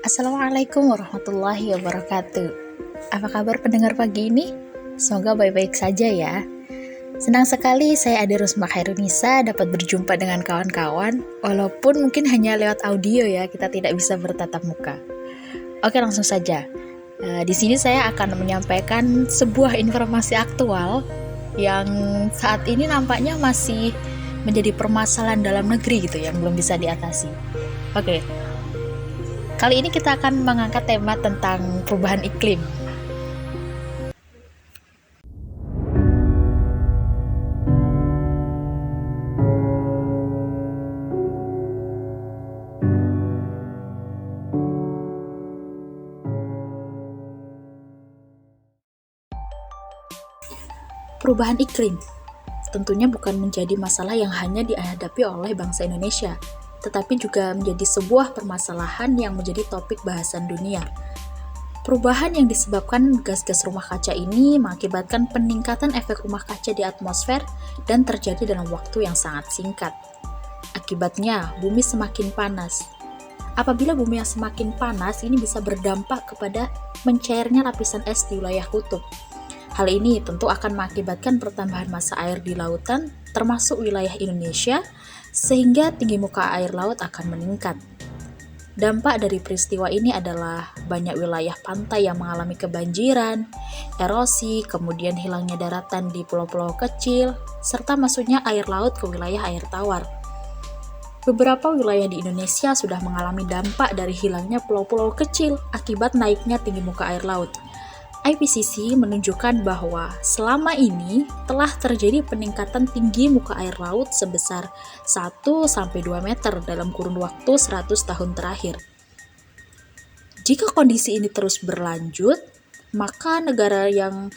Assalamualaikum warahmatullahi wabarakatuh. Apa kabar pendengar pagi ini? Semoga baik-baik saja ya. Senang sekali saya Ade Rusma Khairunisa dapat berjumpa dengan kawan-kawan, walaupun mungkin hanya lewat audio ya, kita tidak bisa bertatap muka. Oke, langsung saja. Di sini saya akan menyampaikan sebuah informasi aktual yang saat ini nampaknya masih menjadi permasalahan dalam negeri gitu yang belum bisa diatasi. Oke. Kali ini kita akan mengangkat tema tentang perubahan iklim. Perubahan iklim tentunya bukan menjadi masalah yang hanya dihadapi oleh bangsa Indonesia, tetapi juga menjadi sebuah permasalahan yang menjadi topik bahasan dunia. Perubahan yang disebabkan gas-gas rumah kaca ini mengakibatkan peningkatan efek rumah kaca di atmosfer dan terjadi dalam waktu yang sangat singkat. Akibatnya, bumi semakin panas. Apabila bumi yang semakin panas, ini bisa berdampak kepada mencairnya lapisan es di wilayah kutub. Hal ini tentu akan mengakibatkan pertambahan massa air di lautan, termasuk wilayah Indonesia, sehingga tinggi muka air laut akan meningkat. Dampak dari peristiwa ini adalah banyak wilayah pantai yang mengalami kebanjiran, erosi, kemudian hilangnya daratan di pulau-pulau kecil, serta masuknya air laut ke wilayah air tawar. Beberapa wilayah di Indonesia sudah mengalami dampak dari hilangnya pulau-pulau kecil akibat naiknya tinggi muka air laut. IPCC menunjukkan bahwa selama ini telah terjadi peningkatan tinggi muka air laut sebesar 1-2 meter dalam kurun waktu 100 tahun terakhir. Jika kondisi ini terus berlanjut, maka negara yang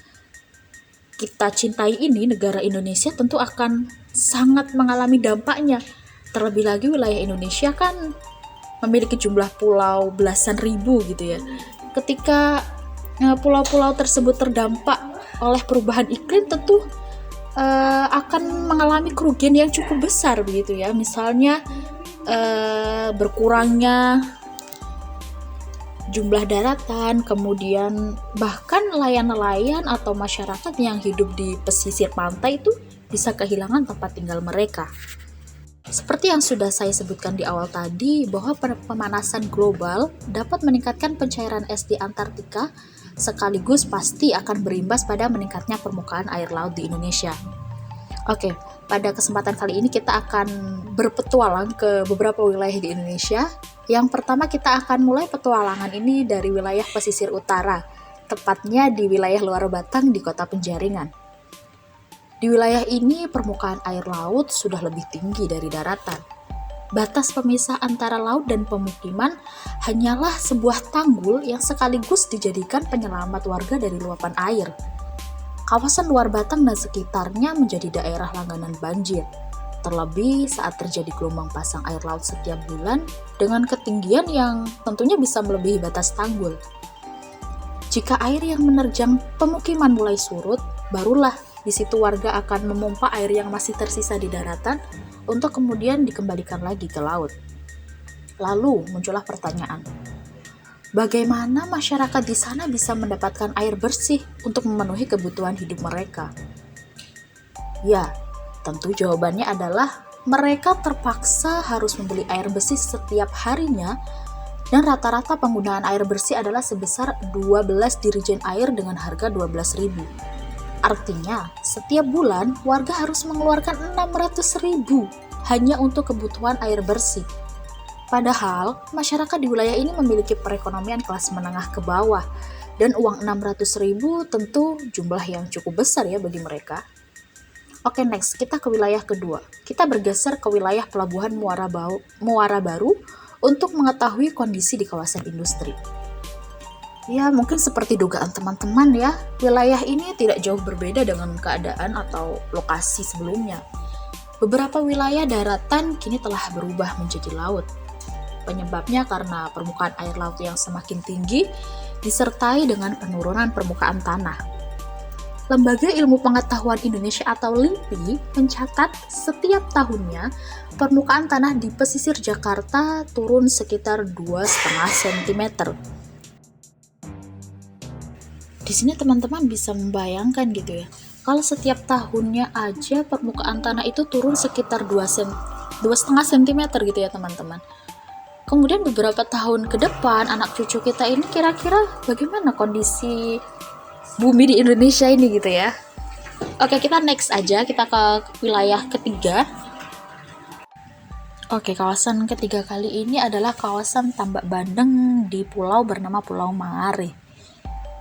kita cintai ini, negara Indonesia, tentu akan sangat mengalami dampaknya. Terlebih lagi wilayah Indonesia kan memiliki jumlah pulau belasan ribu gitu ya. Ketika pulau-pulau tersebut terdampak oleh perubahan iklim tentu akan mengalami kerugian yang cukup besar begitu ya. Misalnya berkurangnya jumlah daratan, kemudian bahkan nelayan-nelayan atau masyarakat yang hidup di pesisir pantai itu bisa kehilangan tempat tinggal mereka. Seperti yang sudah saya sebutkan di awal tadi, bahwa pemanasan global dapat meningkatkan pencairan es di Antartika, sekaligus pasti akan berimbas pada meningkatnya permukaan air laut di Indonesia. Oke, pada kesempatan kali ini kita akan berpetualang ke beberapa wilayah di Indonesia. Yang pertama kita akan mulai petualangan ini dari wilayah pesisir utara, tepatnya di wilayah Luar Batang di Kota Penjaringan. Di wilayah ini permukaan air laut sudah lebih tinggi dari daratan. Batas pemisah antara laut dan pemukiman hanyalah sebuah tanggul yang sekaligus dijadikan penyelamat warga dari luapan air. Kawasan Luar Batang dan sekitarnya menjadi daerah langganan banjir, terlebih saat terjadi gelombang pasang air laut setiap bulan dengan ketinggian yang tentunya bisa melebihi batas tanggul. Jika air yang menerjang pemukiman mulai surut, barulah di situ warga akan memompa air yang masih tersisa di daratan untuk kemudian dikembalikan lagi ke laut. Lalu muncullah pertanyaan, bagaimana masyarakat di sana bisa mendapatkan air bersih untuk memenuhi kebutuhan hidup mereka? Ya, tentu jawabannya adalah mereka terpaksa harus membeli air bersih setiap harinya, dan rata-rata penggunaan air bersih adalah sebesar 12 dirijen air dengan harga 12.000. Artinya, setiap bulan warga harus mengeluarkan 600.000 hanya untuk kebutuhan air bersih. Padahal, masyarakat di wilayah ini memiliki perekonomian kelas menengah ke bawah, dan uang 600.000 tentu jumlah yang cukup besar ya bagi mereka. Oke, next, kita ke wilayah kedua. Kita bergeser ke wilayah Pelabuhan Muara Baru untuk mengetahui kondisi di kawasan industri. Ya, mungkin seperti dugaan teman-teman ya, wilayah ini tidak jauh berbeda dengan keadaan atau lokasi sebelumnya. Beberapa wilayah daratan kini telah berubah menjadi laut. Penyebabnya karena permukaan air laut yang semakin tinggi disertai dengan penurunan permukaan tanah. Lembaga Ilmu Pengetahuan Indonesia atau LIPI mencatat setiap tahunnya permukaan tanah di pesisir Jakarta turun sekitar 2,5 cm. Di sini teman-teman bisa membayangkan gitu ya, kalau setiap tahunnya aja permukaan tanah itu turun sekitar 2,5 cm gitu ya teman-teman. Kemudian beberapa tahun ke depan anak cucu kita ini kira-kira bagaimana kondisi bumi di Indonesia ini gitu ya. Oke, kita next aja, kita ke wilayah ketiga. Oke, kawasan ketiga kali ini adalah kawasan Tambak Bandeng di pulau bernama Pulau Mangare.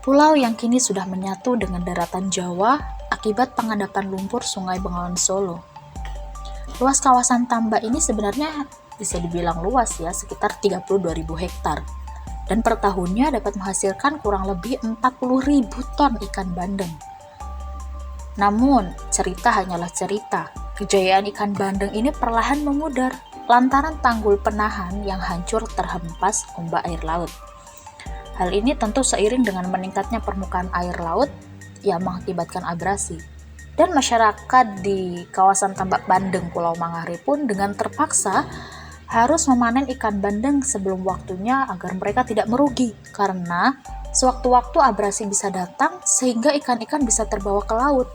Pulau yang kini sudah menyatu dengan daratan Jawa akibat pengendapan lumpur Sungai Bengawan Solo. Luas kawasan tambak ini sebenarnya bisa dibilang luas ya, sekitar 32.000 hektar. Dan per tahunnya dapat menghasilkan kurang lebih 40.000 ton ikan bandeng. Namun, cerita hanyalah cerita. Kejayaan ikan bandeng ini perlahan memudar lantaran tanggul penahan yang hancur terhempas ombak air laut. Hal ini tentu seiring dengan meningkatnya permukaan air laut yang mengakibatkan abrasi. Dan masyarakat di kawasan Tambak Bandeng Pulau Mangare pun dengan terpaksa harus memanen ikan bandeng sebelum waktunya agar mereka tidak merugi, karena sewaktu-waktu abrasi bisa datang sehingga ikan-ikan bisa terbawa ke laut.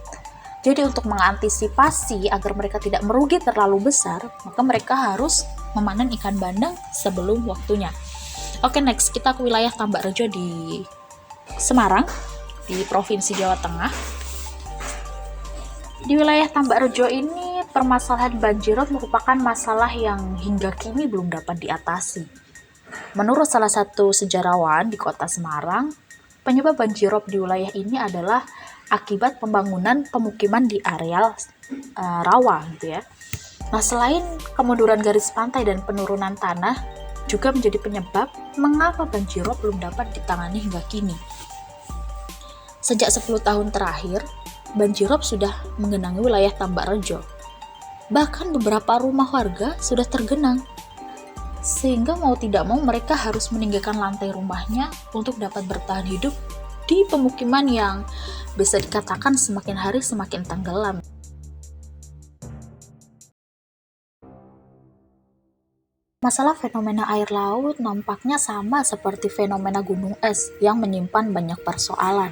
Jadi untuk mengantisipasi agar mereka tidak merugi terlalu besar, maka mereka harus memanen ikan bandeng sebelum waktunya. Oke, next kita ke wilayah Tambak Rejo di Semarang, di Provinsi Jawa Tengah. Di wilayah Tambak Rejo ini permasalahan banjirop merupakan masalah yang hingga kini belum dapat diatasi. Menurut salah satu sejarawan di kota Semarang, penyebab banjirop di wilayah ini adalah akibat pembangunan pemukiman di areal rawa gitu ya. Nah, selain kemunduran garis pantai dan penurunan tanah juga menjadi penyebab mengapa banjirop belum dapat ditangani hingga kini. Sejak 10 tahun terakhir, banjirop sudah menggenangi wilayah Tambak Rejo. Bahkan beberapa rumah warga sudah tergenang, sehingga mau tidak mau mereka harus meninggalkan lantai rumahnya untuk dapat bertahan hidup di pemukiman yang bisa dikatakan semakin hari semakin tenggelam. Masalah fenomena air laut nampaknya sama seperti fenomena gunung es yang menyimpan banyak persoalan.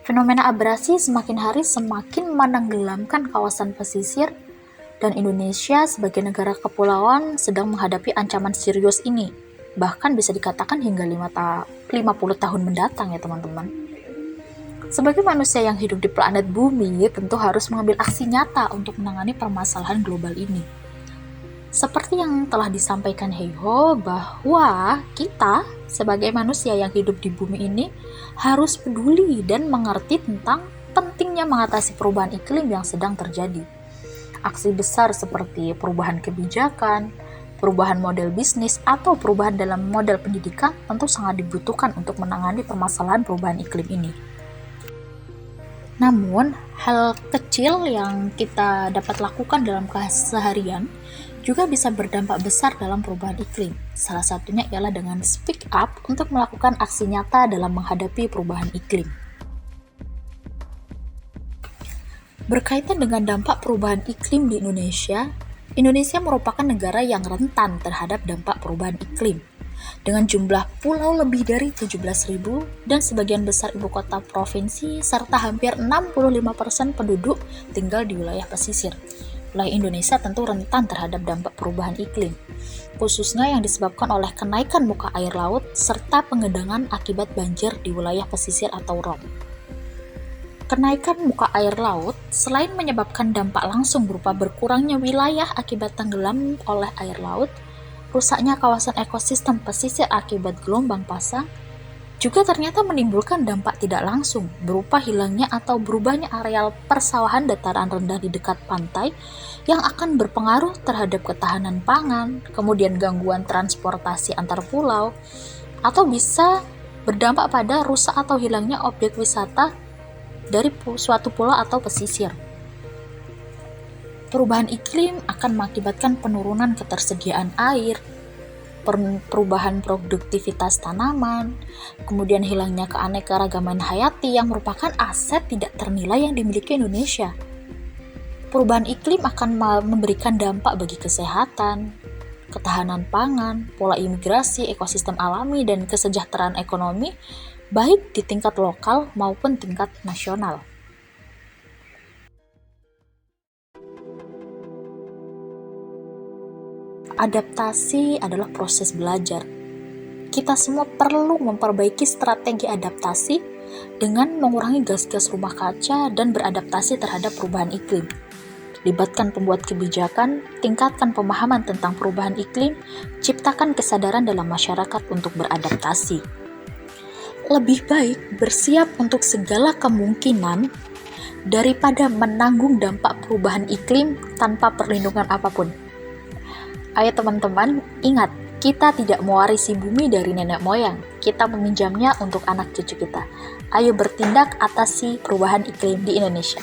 Fenomena abrasi semakin hari semakin menenggelamkan kawasan pesisir, dan Indonesia sebagai negara kepulauan sedang menghadapi ancaman serius ini, bahkan bisa dikatakan hingga 50 tahun mendatang ya teman-teman. Sebagai manusia yang hidup di planet bumi, tentu harus mengambil aksi nyata untuk menangani permasalahan global ini. Seperti yang telah disampaikan Heiho, bahwa kita sebagai manusia yang hidup di bumi ini harus peduli dan mengerti tentang pentingnya mengatasi perubahan iklim yang sedang terjadi. Aksi besar seperti perubahan kebijakan, perubahan model bisnis, atau perubahan dalam model pendidikan tentu sangat dibutuhkan untuk menangani permasalahan perubahan iklim ini. Namun, hal kecil yang kita dapat lakukan dalam keseharian juga bisa berdampak besar dalam perubahan iklim. Salah satunya ialah dengan speak up untuk melakukan aksi nyata dalam menghadapi perubahan iklim. Berkaitan dengan dampak perubahan iklim di Indonesia, Indonesia merupakan negara yang rentan terhadap dampak perubahan iklim. Dengan jumlah pulau lebih dari 17.000 dan sebagian besar ibu kota provinsi serta hampir 65% penduduk tinggal di wilayah pesisir. Wilayah Indonesia tentu rentan terhadap dampak perubahan iklim, khususnya yang disebabkan oleh kenaikan muka air laut serta pengendangan akibat banjir di wilayah pesisir atau ROM. Kenaikan muka air laut selain menyebabkan dampak langsung berupa berkurangnya wilayah akibat tenggelam oleh air laut, rusaknya kawasan ekosistem pesisir akibat gelombang pasang, juga ternyata menimbulkan dampak tidak langsung berupa hilangnya atau berubahnya areal persawahan dataran rendah di dekat pantai yang akan berpengaruh terhadap ketahanan pangan, kemudian gangguan transportasi antar pulau, atau bisa berdampak pada rusak atau hilangnya objek wisata dari suatu pulau atau pesisir. Perubahan iklim akan mengakibatkan penurunan ketersediaan air, perubahan produktivitas tanaman, kemudian hilangnya keanekaragaman hayati yang merupakan aset tidak ternilai yang dimiliki Indonesia. Perubahan iklim akan memberikan dampak bagi kesehatan, ketahanan pangan, pola imigrasi, ekosistem alami, dan kesejahteraan ekonomi, baik di tingkat lokal maupun tingkat nasional. Adaptasi adalah proses belajar. Kita semua perlu memperbaiki strategi adaptasi dengan mengurangi gas-gas rumah kaca dan beradaptasi terhadap perubahan iklim. Libatkan pembuat kebijakan, tingkatkan pemahaman tentang perubahan iklim, ciptakan kesadaran dalam masyarakat untuk beradaptasi. Lebih baik bersiap untuk segala kemungkinan daripada menanggung dampak perubahan iklim tanpa perlindungan apapun. Ayo teman-teman, ingat, kita tidak mewarisi bumi dari nenek moyang, kita meminjamnya untuk anak cucu kita. Ayo bertindak atasi perubahan iklim di Indonesia.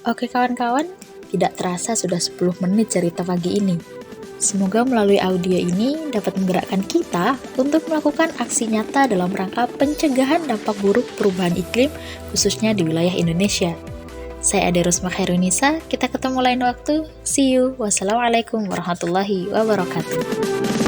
Oke kawan-kawan, tidak terasa sudah 10 menit cerita pagi ini. Semoga melalui audio ini dapat menggerakkan kita untuk melakukan aksi nyata dalam rangka pencegahan dampak buruk perubahan iklim, khususnya di wilayah Indonesia. Saya Ade Rusma Khairunisa, kita ketemu lain waktu. See you. Wassalamualaikum warahmatullahi wabarakatuh.